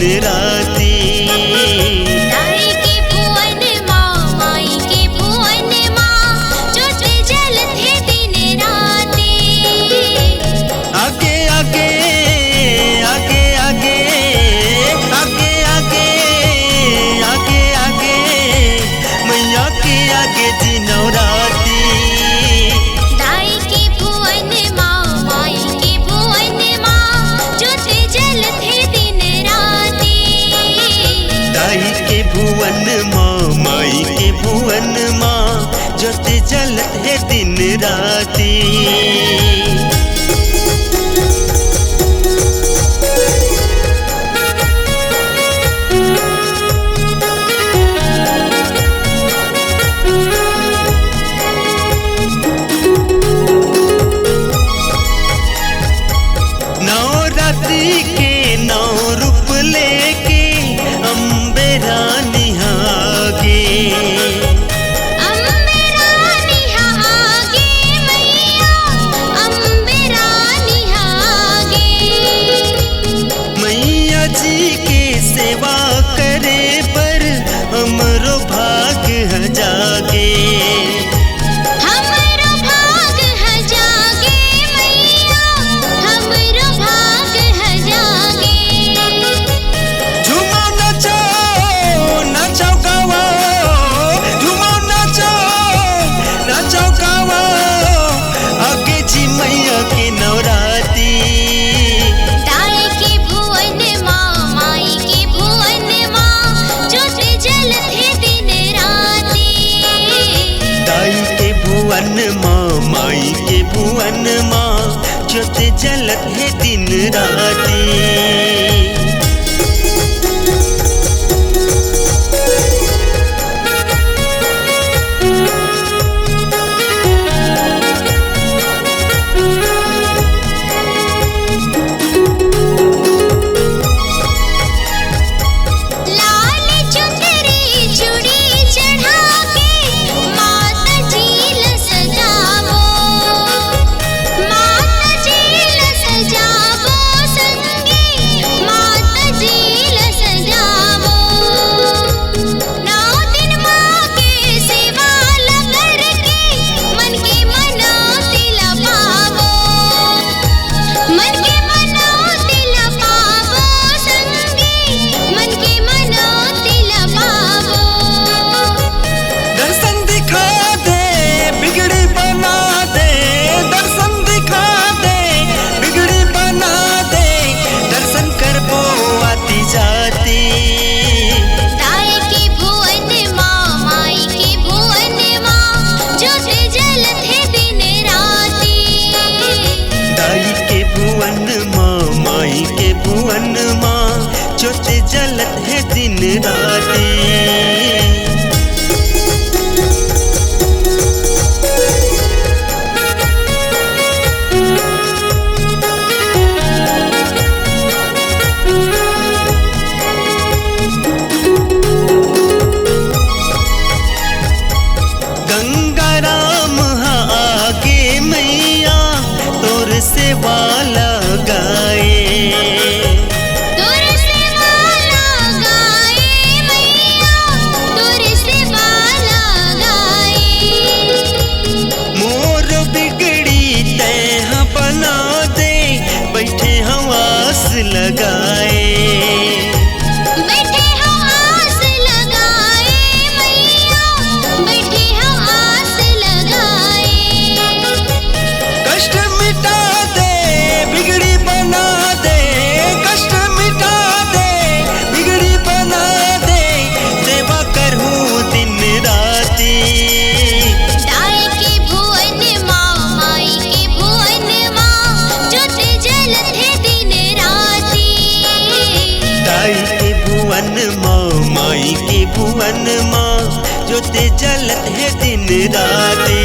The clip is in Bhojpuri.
राती। दाई के भुवन माँ माई के भुवन माँ ज्योत जलत है दिन राती। आगे आगे आगे आगे आगे आगे आगे आगे मैया के आगे दिनों राती। दाई के भुवन माँ माई के भुवन माँ ज्योत जलत है दिन राती। दाई के भुवन माँ माई के भुवन माँ ज्योत जलत है दिन राती। नवरात्रि के नौ रूप लेके अम्बे रानी आगे। अम्बे रानी आगे मैया अम्बे रानी आगे। मैया जी के सेवा करे पर हमरो भाग है जागे। हमरो भाग है जागे मैया हमरो भाग है जागे। झूमो नाचो नाचो गावो, झूमो नाचो नाचो गावो आगे जी मैया के नवराती। दाई के भुवन माँ माई के भुवन माँ ज्योत जलत है दिन राती। दाई के भुवन माँ माई के भुवन माँ ज्योत जलत है दिन राती। लाल चुनरी चूड़ी चढ़ा के माता जी ल सजावो। माता जी ल सजावो संगे माता जी ल सजावो। 9 दिन माँ के सेवा ल करके मन के मनौती ल पावो। मन के मनौती ल पावो संगे मन के मनौती ल पावो। दर्शन दिखा दे बिगड़ी बना दे, दर्शन दिखा दे बिगड़ी बना दे, दर्शन करबो आती जाती। दाई के भुवन माँ माई के भुवन माँ ज्योत जलत है दिन राती। दाई के भुवन माँ माई के भुवन माँ ज्योत जलत है दिन राती। गंगा राम आगे मैया तोर सेवा लगाए। तोर सेवा लगाए मैया तोर सेवा लगाए। मोर बिगड़ी तैह बना दे बैठे हम आस लगाए। बैठे हम आस लगाए मैया बैठे हम आस लगाए। कष्ट मिटा दे बिगड़ी बना दे, कष्ट मिटा दे बिगड़ी बना दे, सेवा करहूँ दिन राती। दाई के भुवन माँ माई के भुवन माँ ज्योत जलत है दिन राती। दाई के भुवन माँ माई के भुवन माँ ज्योत जलत है दिन राती।